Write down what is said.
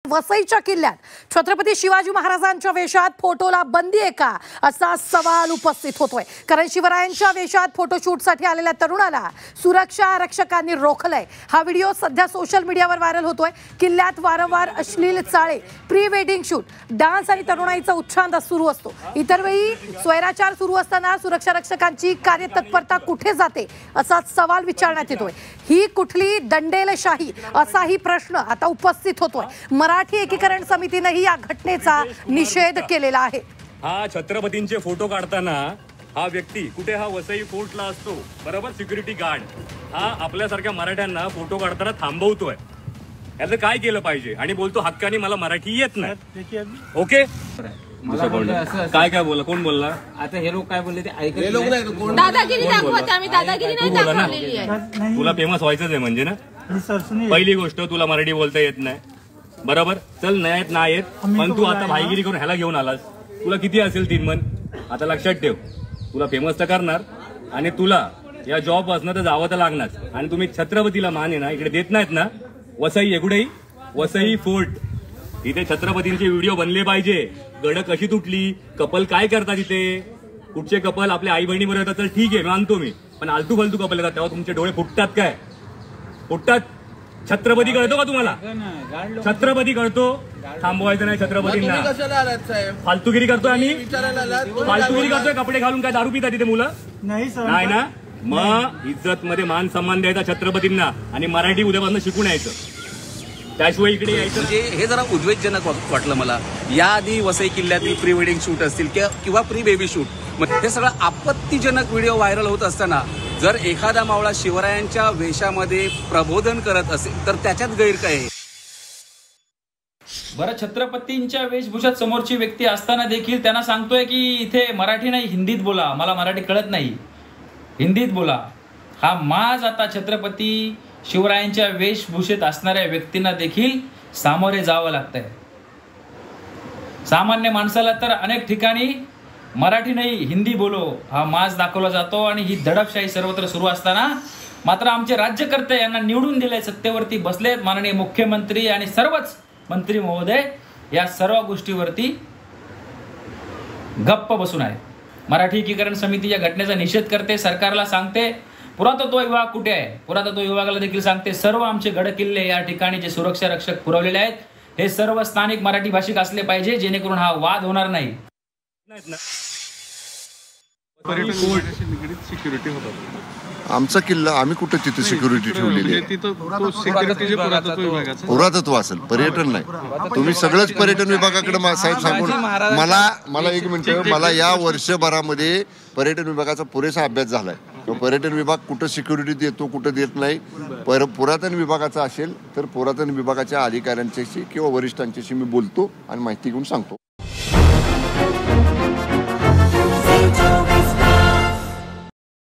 वसईच्या किल्ल्यात छत्रपती शिवाजी महाराजांच्या वेशात फोटोला बंदी आहे का असा सवाल उपस्थित होतोय। कारण शिवरायांच्या वेशात फोटोशूटसाठी आलेल्या तरुणाला सुरक्षा आरक्षकांनी रोखलंय। हा व्हिडिओ सध्या सोशल मीडियावर व्हायरल होतोय। किल्ल्यात वारंवार अश्लील चाळे, प्री वेडिंग शूट, डान्स आणि तरुणाईचा उच्छाद सुरू असतो। इतर वेळी स्वैराचार सुरू असताना सुरक्षा रक्षकांची कार्यतत्परता कुठे जाते असा सवाल विचारण्यात येतोय। ही कुठली दंडेलशाही असाही प्रश्न आता उपस्थित होतोय। मराठी एकीकरण समितीनेही या घटनेचा निषेध केलेला आहे। हा छत्रपतींचे फोटो काढताना हा व्यक्ती कुठे हा वसई फोर्टला असतो बरोबर, सिक्युरिटी गार्ड हा आपल्यासारख्या मराठ्यांना फोटो काढताना थांबवतोय। याचं काय केलं पाहिजे? आणि बोलतो हक्काने मला मराठी येत नाही। ओके काय काय बोला, कोण बोलला? आता हे लोक काय बोलले ते ऐकले लोक नाही, दादागिरी दाखवत आम्ही दादागिरी नाही दाखवलेली आहे। तुला फेमस व्हायचंच आहे म्हणजे ना। पहिली गोष्ट तुला मराठी बोलता येत नाही बरोबर, चल नाही येत पण तू आता भाईगिरी करून ह्याला घेऊन आलास। तुला किती असेल 3 मन, आता लक्षात ठेव, तुला फेमस तर करणार आणि तुला या जॉब असणं तर जावं तर लागणार। आणि तुम्ही छत्रपतीला मान आहे ना इकडे देत नाहीत ना। वसई एकुडेही वसई फोर्ट, इथे छत्रपतींचे व्हिडिओ बनले पाहिजे। गड कशी तुटली, कपल काय करतात इथे, कुठचे कपल आपल्या आई बहिणी बरोबर येतात तर ठीक आहे मानतो मी, पण आलतू फालतू कपल येतात तेव्हा तुमचे डोळे फुटतात काय? फुटतात। छत्रपती कळतो का तुम्हाला? छत्रपती कळतो, थांबवायचं नाही छत्रपतींना। फालतूगिरी करतोय आम्ही, फालतूगिरी करतोय कपडे घालून। काय दारू पितात तिथे मुलं? नाही ना, मग इज्जत मध्ये मान सन्मान द्यायचा छत्रपतींना आणि मराठी उद्यापासून शिकून यायचं, त्याशिवाय इकडे यायचं। म्हणजे हे जरा उद्वेगजनक वाटलं मला। याआधी वसई किल्ल्यातील प्री वेडिंग शूट असतील किंवा प्री बेबी शूट, हे सगळं आपत्तीजनक व्हिडिओ व्हायरल होत असताना जर एखादा मावळा शिवरायांच्या वेशामध्ये प्रबोधन करत असेल तर त्याच्यात गैर काय आहे? बरं, छत्रपतींच्या वेशभूषात समोरची व्यक्ती असताना देखील त्यांना सांगतोय की इथे मराठी नाही हिंदीत बोला, मला मराठी कळत नाही, हिंदीत बोला। हा माज आता छत्रपती शिवरायांच्या वेशभूषेत असणाऱ्या व्यक्तींना देखील सामोरे जावं लागतंय। सामान्य माणसाला तर अनेक ठिकाणी मराठी नाही हिंदी बोलो हा माज दाखवला जातो आणि ही दडपशाही सर्वत्र सुरू असताना मात्र आमचे राज्यकर्ते यांना निवडून दिले, सत्तेवरती बसलेत माननीय मुख्यमंत्री आणि सर्वच मंत्री महोदय या सर्व गोष्टीवरती गप्प बसून आहे। मराठी एकीकरण समिती या घटनेचा निषेध करते, सरकारला सांगते पुरातत्व विभाग कुठे आहे, पुरातत्व विभागाला देखील सांगते सर्व आमचे गड किल्ले या ठिकाणी जे सुरक्षा रक्षक पुरवलेले आहेत हे सर्व स्थानिक मराठी भाषिक असले पाहिजे, जेणेकरून हा वाद होणार नाही। आमचा किल्ला आम्ही कुठे तिथे सिक्युरिटी ठेवलेली आहे? पुरातत्व असेल, पर्यटन नाही। तुम्ही सगळंच पर्यटन विभागाकडे साहेब सांगून मला एक मिनिट, मला या वर्षभरामध्ये पर्यटन विभागाचा पुरेसा अभ्यास झालाय। पर्यटन विभाग कुठं सिक्युरिटी देतो कुठं देत नाही। पुरातन विभागाचा असेल तर पुरातन विभागाच्या अधिकाऱ्यांच्याशी किंवा वरिष्ठांच्याशी मी बोलतो आणि माहिती घेऊन सांगतो।